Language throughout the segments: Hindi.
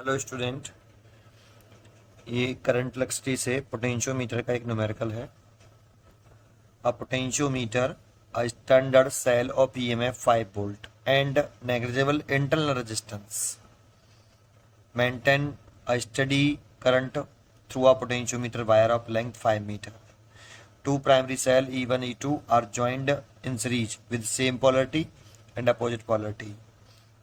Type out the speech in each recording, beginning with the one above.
हेलो स्टूडेंट, ये करंट इलेक्ट्रिसिटी से पोटेंशियोमीटर का एक न्यूमेरिकल है। अ potentiometer a standard cell of EMF 5 volt and negligible internal resistance maintain a steady current through a potentiometer wire of length 5 meter. Two primary cell E1 E2 are joined in series with same polarity and opposite polarity.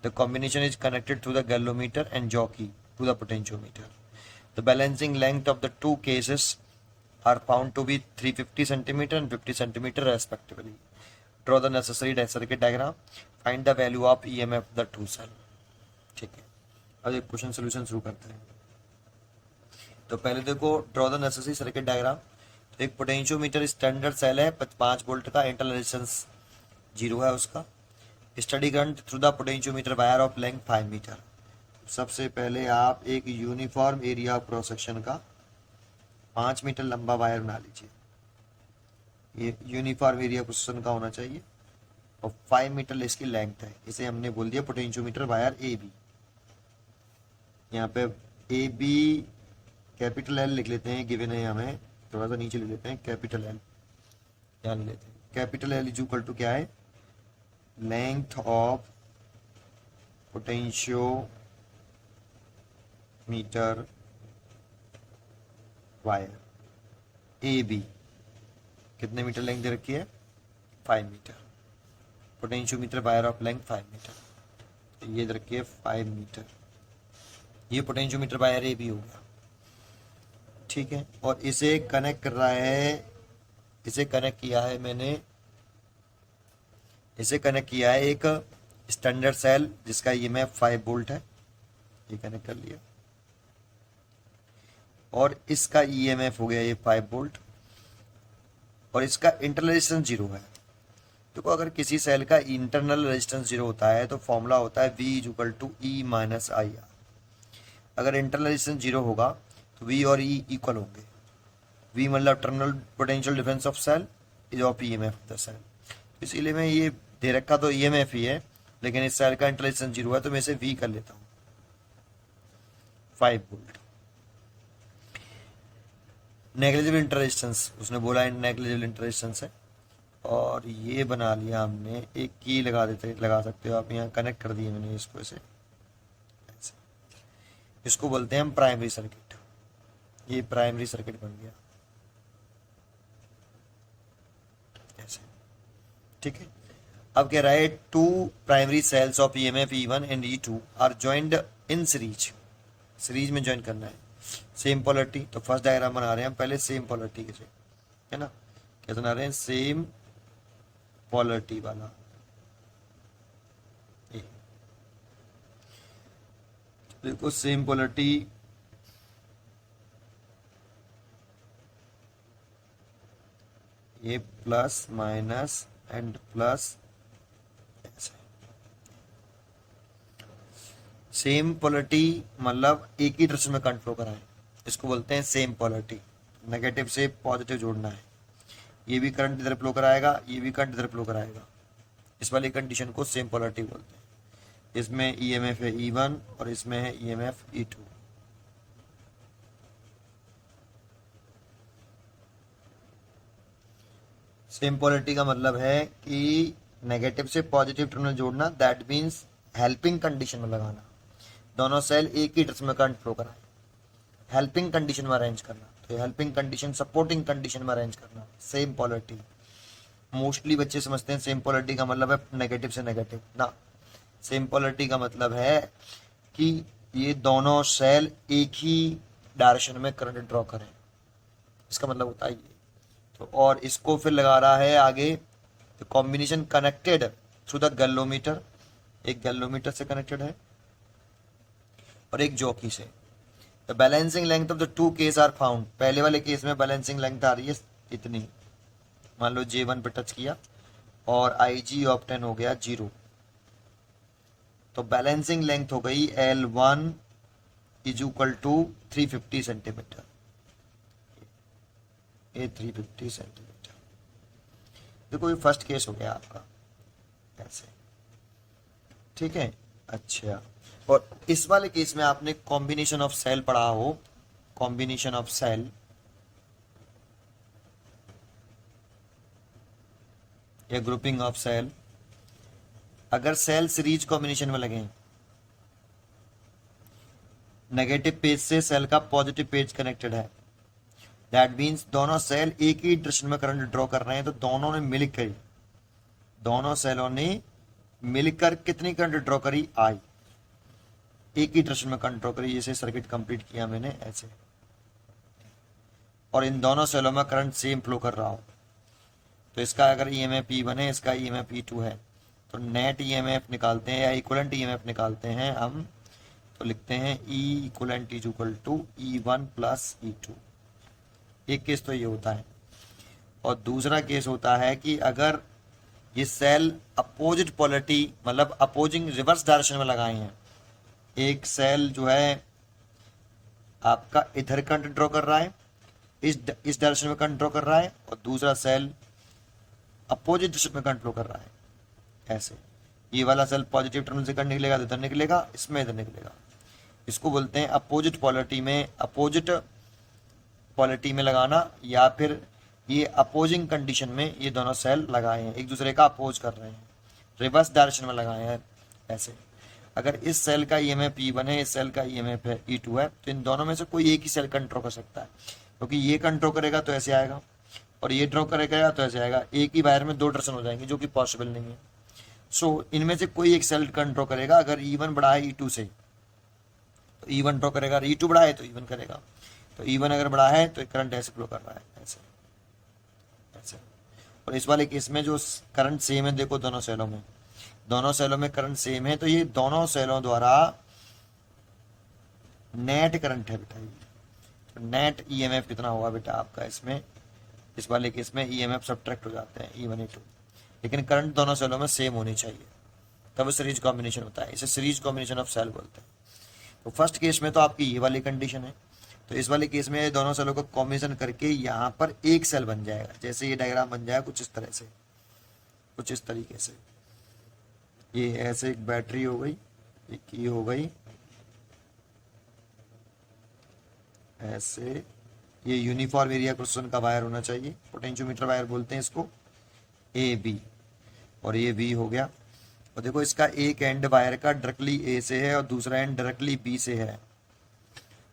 The combination is connected through the galvanometer and jockey to the potentiometer. The balancing length of the two cases are found to be 350 centimeter and 50 centimeter respectively. Draw the necessary circuit diagram. Find the value of EMF of the two cell. ठीक है, अब एक क्वेश्चन सोल्यूशन शुरू करते हैं। तो पहले देखो, draw the necessary circuit diagram. तो एक पोटेंशियोमीटर स्टैंडर्ड सेल है 5 वोल्ट का, इंटरनल रेजिस्टेंस 0 है उसका। Study current through the potentiometer wire of length 5 metre. सबसे पहले आप एक uniform area of cross section का 5 मीटर लंबा वायर बना लीजिए। ये यूनिफॉर्म एरिया क्वेश्चन का होना चाहिए और 5 मीटर इसकी लेंथ है। इसे हमने बोल दिया पोटेंशियोमीटर वायर ए बी। यहाँ पे ए बी कैपिटल एल लिख लेते हैं, गिवन है हमें, थोड़ा सा नीचे लिख लेते हैं कैपिटल एल। यहाँ लिख लेते हैं capital L is equal to क्या है, length of potentiometer wire A B. कितने मीटर लेंथ दे रखी है, 5 metre. Potentiometer wire of length 5 metre, तो ये दे रखी है 5 मीटर। ये पोटेंशियोमीटर वायर ए बी हो गया, ठीक है। और इसे कनेक्ट कर रहा है, इसे कनेक्ट किया है मैंने, इसे कनेक्ट किया है एक स्टैंडर्ड सेल जिसका ईएमएफ 5 वोल्ट है, ये कनेक्ट कर लिया। और इसका ईएमएफ हो गया ये 5 वोल्ट और इसका इंटरनल रेजिस्टेंस 0 है। देखो, अगर किसी सेल का इंटरनल रेजिस्टेंस 0 होता है तो फॉर्मूला होता है V is equal to E minus I R. अगर इंटरनल रेजिस्टेंस 0 होगा तो V और E इक्वल होंगे। V मतलब terminal potential difference of cell is of EMF of the cell. इसीलिए मैं ये दे रखा तो ईएमएफ ही है, लेकिन इस सेल का इंटरनल रेजिस्टेंस 0 है तो मैं इसे V कर लेता हूँ 5 वोल्ट। नेग्लिजिबल इंटर रेजिस्टेंस उसने बोला नेग्लिजिबल इंटर रेजिस्टेंस है, और ये बना लिया हमने। एक की लगा सकते हो आप, यहाँ कनेक्ट कर दिए मैंने इसको ऐसे। इसको बोलते हैं हम प्राइमरी सर्किट। ये प्राइमरी सर्किट बन गया ऐसे, ठीक है। अब कह रहा है two primary cells of EMF E1 and E2 are joined in series. Series में ज्वाइन करना है, सेम पोलरिटी। तो फर्स्ट डायग्राम बना रहे हैं हम पहले सेम पोलरिटी के, है ना। क्या बना रहे हैं, सेम पोलरिटी वाला। देखो सेम पोलरिटी, ये plus minus and plus, same polarity मतलब एक ही डायरेक्शन में करंट फ्लो करा है, इसको बोलते हैं सेम पोलरिटी। नेगेटिव से पॉजिटिव जोड़ना है, ये भी करंट इधर फ्लो कराएगा, ये भी करंट इधर फ्लो कराएगा। इस वाली कंडीशन को सेम पोलरिटी बोलते हैं। इसमें ईएमएफ है E1 और इसमें है ईएमएफ E2। सेम पोलरिटी का मतलब है कि नेगेटिव से पॉजिटिव टर्मिनल जोड़ना, दैट मीन्स हेल्पिंग कंडीशन में लगाना। दोनों सेल एक ही डायरेक्शन में करंट फ्लो कराए, हेल्पिंग कंडीशन में अरेंज करना। तो हेल्पिंग कंडीशन सपोर्टिंग कंडीशन में अरेंज करना, सेम पोलरिटी। मोस्टली बच्चे समझते हैं सेम पोलरिटी का मतलब है नेगेटिव से नेगेटिव ना। सेम पोलरिटी का मतलब है कि ये दोनों सेल एक ही डायरेक्शन में करंट ड्रॉ करें, इसका मतलब होता है ये। तो और इसको फिर लगा रहा है आगे, तो combination connected through the galvanometer. एक गैल्वोमीटर से कनेक्टेड है और एक जॉकी से। The balancing length of the two case are found. पहले वाले केस में बैलेंसिंग लेंथ आ रही है इतनी, मान लो J1 पे टच किया और IG ऑफ 10 हो गया 0, तो बैलेंसिंग लेंथ हो गई L1 is equal to 350 centimetre. ये 350 सेंटीमीटर। देखो ये फर्स्ट केस हो गया आपका ऐसे, ठीक है। अच्छा, और इस वाले केस में आपने कॉम्बिनेशन ऑफ सेल पढ़ा हो, कॉम्बिनेशन ऑफ सेल या ग्रुपिंग ऑफ सेल, अगर सेल सीरीज कॉम्बिनेशन में लगे, नेगेटिव पेज से सेल का पॉजिटिव पेज कनेक्टेड है, दैट मीन्स दोनों सेल एक ही डायरेक्शन में करंट ड्रॉ कर रहे हैं, तो दोनों ने मिलकर, दोनों सेलों ने मिलकर कितनी करंट ड्रॉ करी, आई, एक ही डायरेक्शन में करंट ड्रॉ करी। जैसे सर्किट कंप्लीट किया मैंने ऐसे, और इन दोनों सेलों में करंट सेम फ्लो कर रहा हो, तो इसका अगर ईएमएफ E1 है, इसका ईएमएफ E2 है, तो नेट ईएमएफ निकालते हैं या इक्विवेलेंट ईएमएफ निकालते हैं हम, तो लिखते हैं E equivalent is equal to E1 plus E2। एक केस तो ये होता है, और दूसरा केस होता है कि अगर ये सेल अपोजिट पोलरिटी, मतलब अपोजिंग रिवर्स डायरेक्शन में लगाए हैं, एक सेल जो है आपका इधर करंट ड्रॉ कर रहा है, इस डायरेक्शन में करंट ड्रॉ कर रहा है, और दूसरा सेल अपोजिट डायरेक्शन में करंट फ्लो कर रहा है। ऐसे ये वाला सेल पॉजिटिव टर्मिनल से करंट निकलेगा तो इधर निकलेगा, इसमें इधर निकलेगा। इसको बोलते हैं अपोजिट पोलरिटी में, अपोजिट पोलरिटी में लगाना, या फिर ये अपोजिंग कंडीशन में ये दोनों सेल लगाए हैं, एक दूसरे का अपोज कर रहे हैं, रिवर्स डायरेक्शन में लगाए हैं। ऐसे अगर इस सेल का ईएमएफ E1 है, इस सेल का ईएमएफ है E2 है, तो इन दोनों में से कोई एक ही सेल कंट्रोल कर सकता है, क्योंकि ये कंट्रोल करेगा तो ऐसे आएगा, और ये ड्रॉ करेगा तो ऐसे आएगा। एक ही वायर में दो डायरेक्शन हो जाएंगे, जो कि पॉसिबल नहीं है। सो इनमें से कोई एक सेल कंट्रोल करेगा। अगर E1 बड़ा है E2 से, तो E1 ड्रॉ करेगा, E2 बड़ा है तो E1 करेगा। तो E1 अगर बड़ा है तो करंट ऐसे फ्लो कर रहा है, ऐसे ऐसे। और इस वाले केस में जो करंट सेम है, देखो दोनों सेलों में, दोनों सेलों में करंट सेम है, तो ये दोनों सेलों द्वारा नेट करंट है बेटा। तो नेट ईएमएफ कितना होगा बेटा आपका इसमें, इस वाले केस में ईएमएफ सब्ट्रैक्ट हो जाते हैं E1 E2, लेकिन करंट दोनों सेलों में सेम होनी चाहिए, तब सीरीज कॉम्बिनेशन होता है। इसे सीरीज कॉम्बिनेशन ऑफ सेल बोलते हैं। तो फर्स्ट केस में तो आपकी ये वाली कंडीशन है, तो इस वाले केस में दोनों सेलों को कॉम्बिनेशन करके यहाँ पर एक सेल बन जाएगा। जैसे ये डायग्राम बन जाएगा कुछ इस तरह से, कुछ इस तरीके से। ये ऐसे एक बैटरी हो गई, एक ये हो गई ऐसे, ये यूनिफॉर्म एरिया क्रॉस का वायर होना चाहिए, पोटेंशियोमीटर वायर बोलते हैं इसको, ए बी, और ये बी हो गया। और देखो इसका एक एंड वायर का डायरेक्टली ए से है और दूसरा एंड डायरेक्टली बी से है।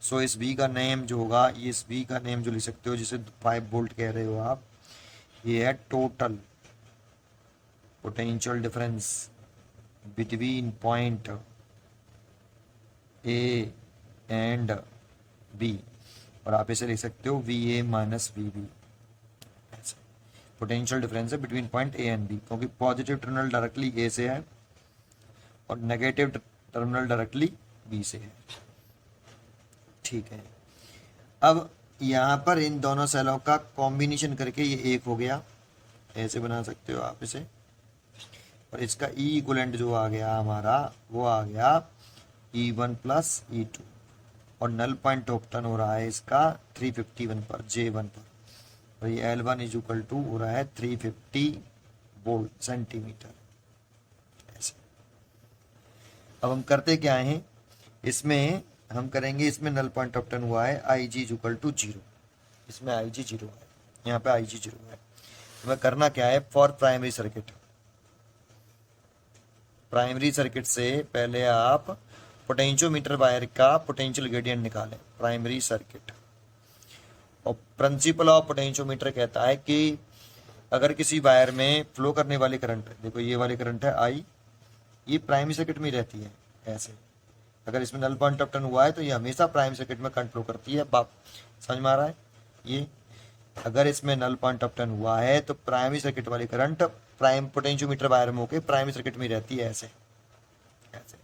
सो इस बी का नेम जो होगा, ये इस बी का नेम जो लिख सकते हो, जिसे 5 वोल्ट कह रहे हो आप, ये है total potential difference between point A and B, और आप इसे लिख सकते हो VA minus VB। Potential difference है between point A and B, क्योंकि पॉजिटिव टर्मिनल डायरेक्टली ए से है और नेगेटिव टर्मिनल डायरेक्टली बी से है। ठीक है, अब यहाँ पर इन दोनों सेलों का कॉम्बिनेशन करके ये एक हो गया, ऐसे बना सकते हो आप इसे। और इसका E इक्विवेलेंट जो आ गया हमारा, वो आ गया E1 प्लस E2, और नल पॉइंट ऑप्टन हो रहा है इसका 351 पर, J1 पर, और ये L1 इज इक्वल टू हो रहा है 350 वोल्ट सेंटीमीटर। ऐसे अब हम करते क्या हैं, इसमें हम करेंगे, इसमें नल पॉइंट ऑप्टन हुआ है IG इज इक्वल टू 0, इसमें IG 0 है, यहाँ पे IG 0 है। तो मैं करना क्या है, for primary circuit, primary circuit से पहले आप पोटेंशियोमीटर वायर का पोटेंशियल ग्रेडियंट निकालें, प्राइमरी सर्किट। और प्रिंसिपल ऑफ पोटेंशियोमीटर कहता है कि अगर किसी वायर में फ्लो करने वाली करंट, देखो ये वाली करंट है I, ये प्राइमरी सर्किट में रहती है ऐसे। अगर इसमें नल पॉइंट ऑफ टर्न हुआ है तो ये हमेशा प्राइमरी सर्किट में करंट फ्लो करती है। बाप समझ में आ रहा है? ये अगर इसमें नल पॉइंट ऑफ टर्न हुआ है तो प्राइमरी सर्किट वाली करंट प्राइम पोटेंशियोमीटर वायर में होकर प्राइमरी सर्किट में रहती है ऐसे ऐसे।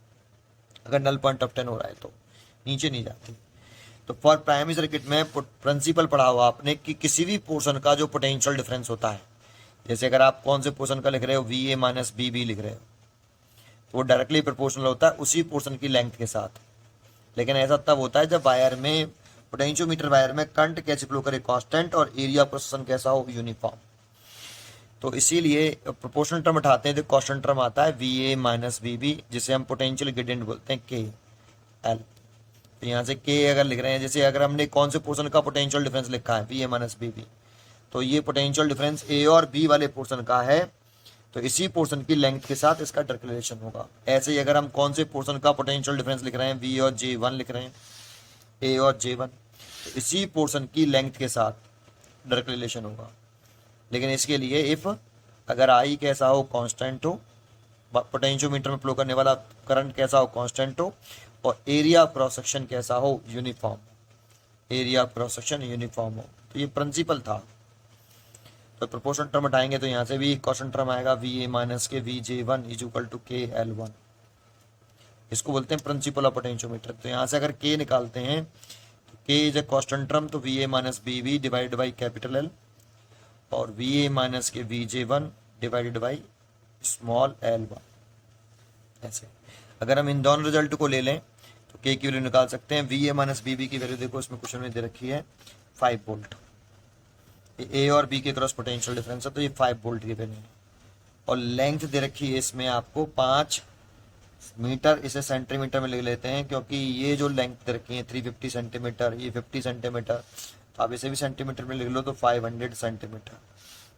अगर नल पॉइंट ऑफ टर्न हो रहा है तो नीचे नहीं जाती। तो फॉर प्राइमरी सर्किट में प्रिंसिपल पढ़ा हुआ आपने कि किसी भी पोर्शन का जो पोटेंशियल डिफरेंस होता है, जैसे अगर आप कौन से पोर्शन का लिख रहे हो, VA माइनस BB लिख रहे हो, तो वो डायरेक्टली प्रोपोर्शनल होता है उसी पोर्शन की लेंथ के साथ। लेकिन ऐसा तब होता है जब वायर में, पोटेंशियोमीटर वायर में करंट कैसे फ्लो करे, कांस्टेंट, और एरिया क्रॉस सेक्शन कैसा हो, यूनिफॉर्म। तो इसीलिए प्रोपोर्शनल टर्म उठाते हैं तो कांस्टेंट टर्म आता है VA माइनस BB, जिसे हम पोटेंशियल ग्रेडियंट बोलते हैं K। एल। तो यहाँ से के अगर लिख रहे हैं, जैसे अगर हमने कौन से पोर्शन का पोटेंशियल डिफरेंस लिखा है, V A minus B B, तो ये पोटेंशियल डिफरेंस ए और बी वाले पोर्शन का है, तो इसी पोर्शन की लेंथ के साथ इसका डायरेक्ट रिलेशन होगा। ऐसे ही अगर हम कौन से पोर्शन का पोटेंशियल डिफरेंस लिख रहे हैं, वी और जे वन लिख रहे हैं, ए और जे वन, तो इसी पोर्शन की लेंथ के साथ डायरेक्ट रिलेशन होगा। लेकिन इसके लिए इफ अगर आई कैसा हो, कांस्टेंट हो, पोटेंशियोमीटर में फ्लो करने वाला करंट कैसा हो, कांस्टेंट हो, और एरिया क्रॉस सेक्शन कैसा हो, uniform, area cross section uniform हो। तो ये प्रिंसिपल था। तो प्रोपोर्शनल टर्म हटाएंगे तो यहाँ से भी कांस्टेंट टर्म आएगा, V A minus K V J one is equal to K L one. इसको बोलते हैं प्रिंसिपल ऑफ पोटेंशियोमीटर। तो यहाँ से अगर के निकालते हैं तो K is a constant term, तो V A minus B V divided by capital L, और V A minus K V J one divided by small L one. ऐसे अगर हम इन दोनों रिजल्ट को ले लें तो के की वैल्यू निकाल सकते हैं। V A minus B B की वैल्यू देखो इसमें क्वेश्चन में दे रखी है 5 वोल्ट। ए और बी के क्रॉस पोटेंशियल डिफरेंस है, तो ये 5 वोल्ट की वैल्यू है। और लेंथ दे रखी है इसमें आपको 5 मीटर, इसे सेंटीमीटर में ले लेते हैं क्योंकि ये जो लेंथ दे रखी है 350 सेंटीमीटर, ये 50 सेंटीमीटर, तो आप इसे भी सेंटीमीटर में लिख लो तो 500 सेंटीमीटर।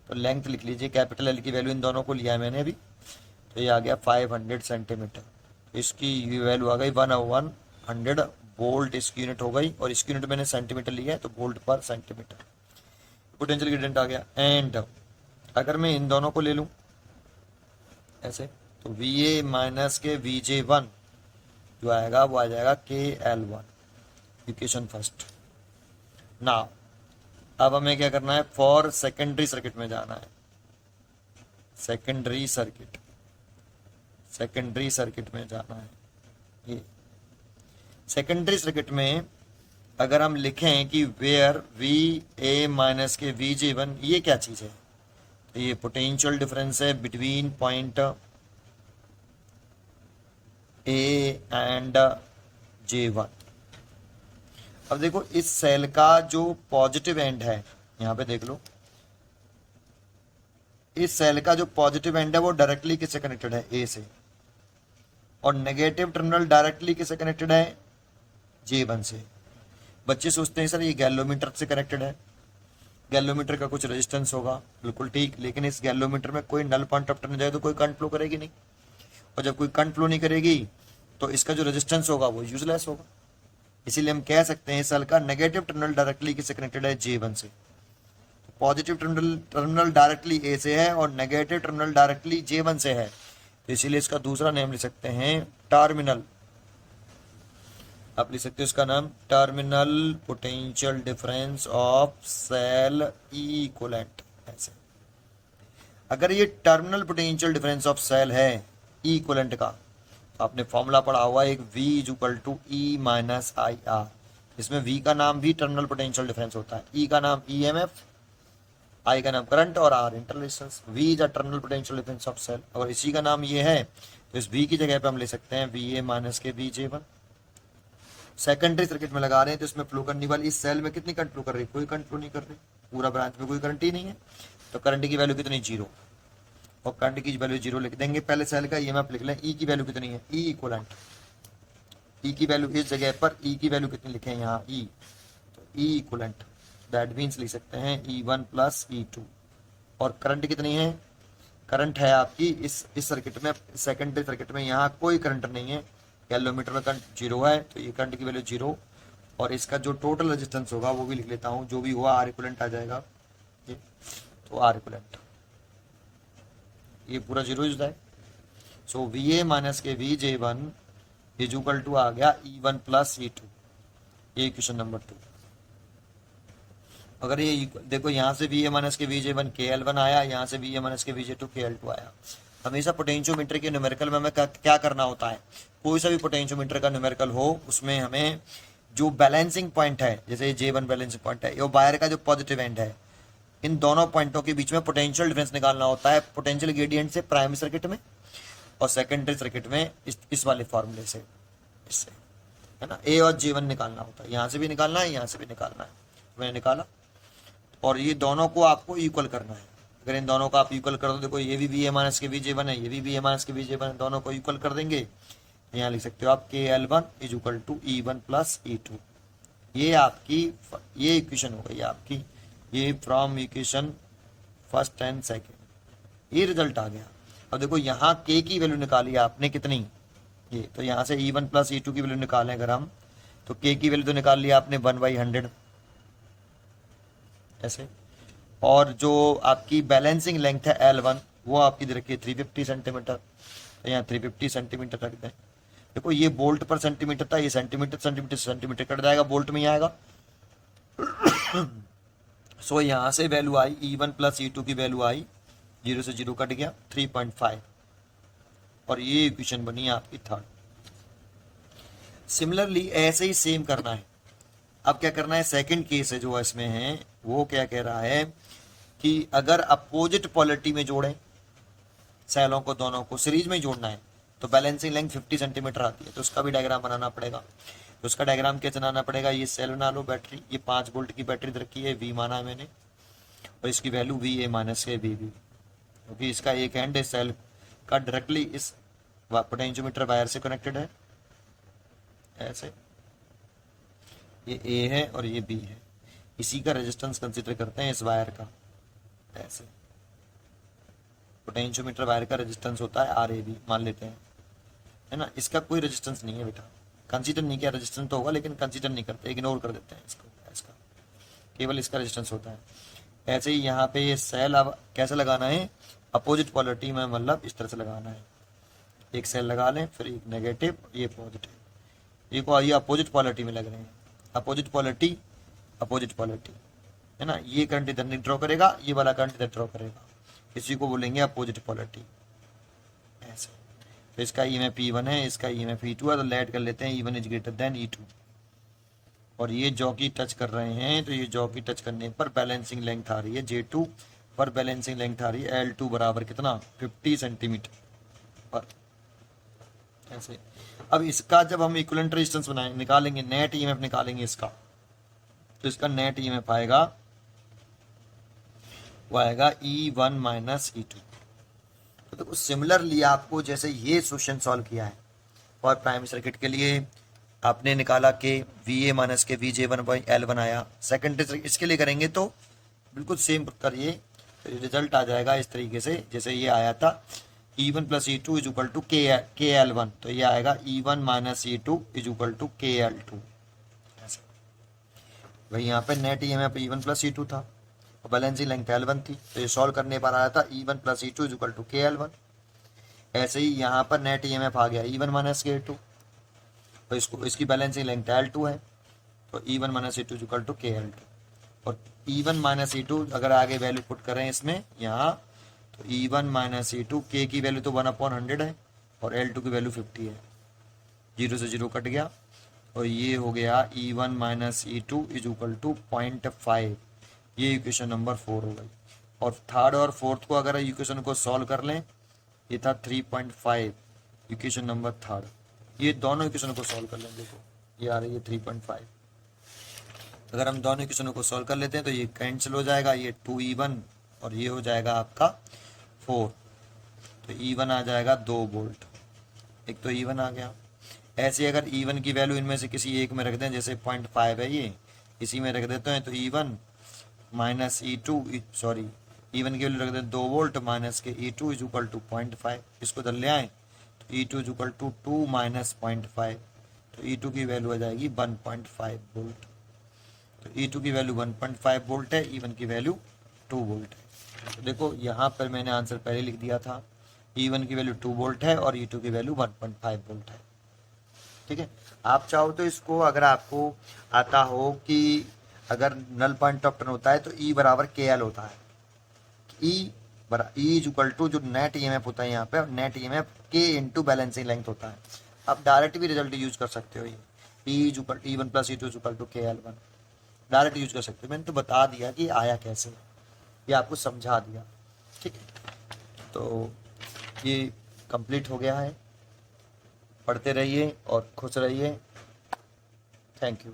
तो लेंथ लिख लीजिए, कैपिटल एल की वैल्यू इन दोनों को लिया है मैंने अभी, तो ये आ गया 500 सेंटीमीटर। तो इसकी वैल्यू आ गई 1/100 वोल्ट, इसकी यूनिट हो गई, और इसकी यूनिट मैंने सेंटीमीटर लिया है तो वोल्ट पर सेंटीमीटर। पोटेंशियल ग्रेडियंट आ गया। एंड अगर मैं इन दोनों को ले लूं ऐसे, तो V A minus K V J one जो आएगा वो आ जाएगा के एल वन, इक्वेशन फर्स्ट। ना अब हमें क्या करना है, फॉर सेकेंडरी सर्किट में जाना है। सेकेंडरी सर्किट, सेकेंडरी सर्किट में जाना है। ये सेकेंडरी सर्किट में अगर हम लिखें कि where we A minus K V J one, ये क्या चीज है, तो ये पोटेंशियल डिफरेंस है between point A and J one. अब देखो इस सेल का जो पॉजिटिव एंड है, यहां पे देख लो, इस सेल का जो पॉजिटिव एंड है वो डायरेक्टली किससे कनेक्टेड है, ए से, और नेगेटिव टर्मिनल डायरेक्टली किससे कनेक्टेड है, जे वन से। बच्चे सोचते हैं सर ये गैलोमीटर से कनेक्टेड है, गैलोमीटर का कुछ रेजिस्टेंस होगा, बिल्कुल ठीक, लेकिन इस गैलोमीटर में कोई नल पॉइंट ऑफ टर्न जाए तो कोई करंट फ्लो करेगी नहीं, और जब कोई करंट फ्लो नहीं करेगी तो इसका जो रेजिस्टेंस होगा वो यूजलेस होगा। इसीलिए हम कह सकते हैं सेल का नेगेटिव टर्मिनल डायरेक्टली किससे कनेक्टेड है, जे वन से। पॉजिटिव टर्मिनल डायरेक्टली ए से है और नेगेटिव टर्मिनल डायरेक्टली जे वन से है, तो इसीलिए इसका दूसरा नेम लिख सकते हैं टर्मिनल। आप लिख सकते हो इसका नाम terminal potential difference of cell equivalent. ऐसे अगर ये terminal potential difference of cell है इक्विवेलेंट का, तो आपने फॉर्मूला पढ़ा हुआ है एक V is equal to E minus I R. इसमें V का नाम भी टर्मिनल पोटेंशियल डिफरेंस होता है, E का नाम EMF, I का नाम करंट, और R internal resistance. V is a terminal potential difference of cell. अगर इसी का नाम ये है तो इस V की जगह पे हम ले सकते हैं VA माइनस के VJ1। सेकेंडरी सर्किट में लगा रहे हैं तो इसमें फ्लो करने वाली इस सेल में कितनी करंट फ्लो कर रही है, कोई करंट फ्लो नहीं कर रही, पूरा ब्रांच में कोई करंट ही नहीं है, तो करंट की वैल्यू कितनी, 0, और करंट की वैल्यू 0 लिख देंगे। पहले सेल का ईएमएफ लिख लें, ई की वैल्यू कितनी है, ई इक्विवेलेंट, ई की वैल्यू इस जगह पर ई की वैल्यू कितनी लिखें यहाँ, ई, तो ई इक्विवेलेंट दैट मीन्स लिख सकते हैं E1 प्लस E2। और करंट कितनी है, करंट है आपकी इस सर्किट में, सेकेंडरी सर्किट में यहाँ कोई करंट नहीं है, गैलोमीटर में करंट 0 है, तो ये करंट की वैल्यू 0, और इसका जो टोटल रेजिस्टेंस होगा वो भी लिख लेता हूँ, जो भी हुआ आर इक्विवेलेंट आ जाएगा ये, तो आर इक्विवेलेंट ये पूरा 0 यूज है। सो VA माइनस के VJ1 इज इक्वल टू आ गया E1 प्लस E2, ये क्वेश्चन नंबर 2। अगर ये देखो यहाँ से VA माइनस के VJ1 KL1 आया, यहाँ से VA माइनस के VJ2 KL2 आया। हमेशा पोटेंशियोमीटर के न्यूमेरिकल में हमें क्या करना होता है, कोई सा भी पोटेंशियोमीटर का न्यूमेरिकल हो उसमें हमें जो बैलेंसिंग पॉइंट है, जैसे J1 बैलेंसिंग पॉइंट है, ये वायर का जो पॉजिटिव एंड है, इन दोनों पॉइंटों के बीच में पोटेंशियल डिफरेंस निकालना होता है पोटेंशियल ग्रेडियंट से प्राइमरी सर्किट में, और सेकेंडरी सर्किट में इस वाले फॉर्मूले से, इससे, है ना, ए और J1 निकालना होता है, यहाँ से भी निकालना है, यहाँ से भी निकालना है, मैंने निकाला। और ये दोनों को आपको इक्वल करना है। अगर इन दोनों को आप इक्वल कर दो, देखो ये भी VA माइनस के VJ1 है, ये भी VA माइनस के VJ1 है, दोनों को इक्वल कर देंगे, यहाँ लिख सकते हो आप KL1 is equal to E1 plus E2। ये आपकी ये इक्वेशन हो गई आपकी, ये from equation first and second, ये रिजल्ट आ गया। अब देखो यहाँ के की वैल्यू निकाली आपने कितनी, ये तो यहाँ से E1 प्लस E2 की वैल्यू निकालें अगर हम, तो के की वैल्यू तो निकाल लिया आपने 1/100 ऐसे। और जो आपकी बैलेंसिंग लेंथ है L1 वो आपकी दे रखी है 350 सेंटीमीटर, तो यहाँ 350 सेंटीमीटर रख दें। देखो ये बोल्ट पर सेंटीमीटर था, ये सेंटीमीटर सेंटीमीटर सेंटीमीटर कट जाएगा, बोल्ट में ही आएगा। सो यहाँ से वैल्यू आई E1 प्लस E2 की वैल्यू आई, 0 से 0 कट गया 3.5, और ये इक्वेशन बनी आपकी थर्ड। सिमिलरली ऐसे ही सेम करना है। अब क्या करना है, सेकंड केस है जो इसमें है, वो क्या कह रहा है कि अगर अपोजिट पोलरिटी में जोड़ें सेलों को, दोनों को सीरीज में जोड़ना है, तो बैलेंसिंग लेंथ 50 सेंटीमीटर आती है, तो उसका भी डायग्राम बनाना पड़ेगा। तो उसका डायग्राम कैसे बनाना पड़ेगा, ये सेल बना लो बैटरी, ये 5 वोल्ट की बैटरी रखी है, V माना है मैंने, और इसकी वैल्यू VA माइनस है VB, क्योंकि इसका एक एंड सेल का डायरेक्टली इस पोटेंशियोमीटर वायर से कनेक्टेड है ऐसे, ये A है और ये B है। इसी का रेजिस्टेंस कंसीडर करते हैं इस वायर का, ऐसे पोटेंशियोमीटर वायर का रेजिस्टेंस होता है RAB मान लेते हैं, है ना। इसका कोई रेजिस्टेंस नहीं है बेटा, कंसीडर नहीं किया, रेजिस्टेंस तो होगा लेकिन कंसीडर नहीं करते, इग्नोर कर देते हैं इसको, इसका केवल इसका रेजिस्टेंस होता है। ऐसे ही यहाँ पे ये सेल अब कैसे लगाना है, अपोजिट पोलरिटी में, मतलब इस तरह से लगाना है, एक सेल लगा लें, फिर एक नेगेटिव, ये पॉजिटिव, ये अपोजिट पोलरिटी में लग रहे हैं, अपोजिट पोलरिटी है ना। ये करंट इधर नहीं ड्रॉ करेगा, ये वाला करंट इधर ड्रॉ करेगा, इसी को बोलेंगे अपोजिट पोलरिटी ऐसे। तो इसका EMF E1 है, इसका EMF E2 है, तो लेट कर लेते हैं E1 is greater than E2, और ये जॉकी टच कर रहे हैं, तो ये जॉकी टच करने पर बैलेंसिंग लेंथ आ रही है J2 पर, बैलेंसिंग लेंथ आ रही है L2 बराबर कितना 50 सेंटीमीटर पर ऐसे। अब इसका जब हम इक्विवेलेंट रेजिस्टेंस बनाएंगे, निकालेंगे नेट EMF निकालेंगे इसका, तो इसका नेट EMF आएगा, वो आएगा E1 माइनस E2। तो देखो सिमिलरली आपको जैसे ये क्वेश्चन सॉल्व किया है और प्राइमरी सर्किट के लिए आपने निकाला कि VA माइनस के VJ1/L1 आया, सेकेंडरी इसके लिए करेंगे तो बिल्कुल सेम करिए, तो रिजल्ट आ जाएगा इस तरीके से जैसे ये आया था, E1 plus E2 is equal to KL1, तो ये आएगा E1 minus E2 is equal to KL2। वही यहाँ पे net EMF E1 plus E2 था और बैलेंसिंग लेंथ L1 थी, तो ये सॉल्व करने पर आया था E1 plus E2 is equal to KL1। ऐसे ही यहाँ पर नेट EMF आ गया E1 माइनस K2, तो इसको इसकी बैलेंसिंग लेंथ L2 है, तो E1 minus E2 is equal to KL2, और E1 माइनस E2 अगर आगे वैल्यू पुट करें इसमें यहाँ, तो E1 माइनस E2 K की वैल्यू तो 1/100 है और L2 की वैल्यू 50 है, 0 से 0 कट गया, और ये हो गया E1 minus E2 is equal to 0.5। ये इक्वेशन नंबर 4 हो गई। और थर्ड और फोर्थ को अगर इक्वेशन को सॉल्व कर लें, ये था 3.5 इक्वेशन नंबर थर्ड, ये दोनों इक्वेशन को सॉल्व कर लें, देखो ये आ रही है 3.5। अगर हम दोनों इक्वेशनों को सॉल्व कर लेते हैं तो ये कैंसिल हो जाएगा, ये 2E1 और ये हो जाएगा आपका 4, तो E1 आ जाएगा 2 वोल्ट, एक तो E1 आ गया। ऐसे अगर E1 की वैल्यू इनमें से किसी एक में रख दें, जैसे 0.5 है ये, इसी में रख देते हैं, तो E1 minus E2 sorry E1 की वैल्यू रख दें 2 वोल्ट माइनस के E2 इज इक्वल टू 0.5, इसको इधर ले आए तो E2 is equal to 2 minus 0.5, तो E2 की वैल्यू आ जाएगी 1.5 वोल्ट। तो E2 की वैल्यू 1.5 वोल्ट है, E1 की वैल्यू 2 वोल्ट है। तो देखो यहाँ पर मैंने आंसर पहले लिख दिया था, E1 की वैल्यू 2 वोल्ट है और E2 की वैल्यू 1.5 वोल्ट है। ठीक है, आप चाहो तो इसको, अगर आपको आता हो कि अगर नल पॉइंट ऑफ टर्न होता है तो E बराबर KL होता है, E इज इक्वल टू जो नेट EMF होता है यहाँ पे, net EMF K into balancing length होता है। आप डायरेक्ट भी रिजल्ट यूज कर सकते हो, ये E1 plus E2 is equal to KL1 direct use कर सकते हो। मैंने तो बता दिया कि आया कैसे, ये आपको समझा दिया। ठीक है, तो ये कंप्लीट हो गया है, पढ़ते रहिए और खुश रहिए। Thank you.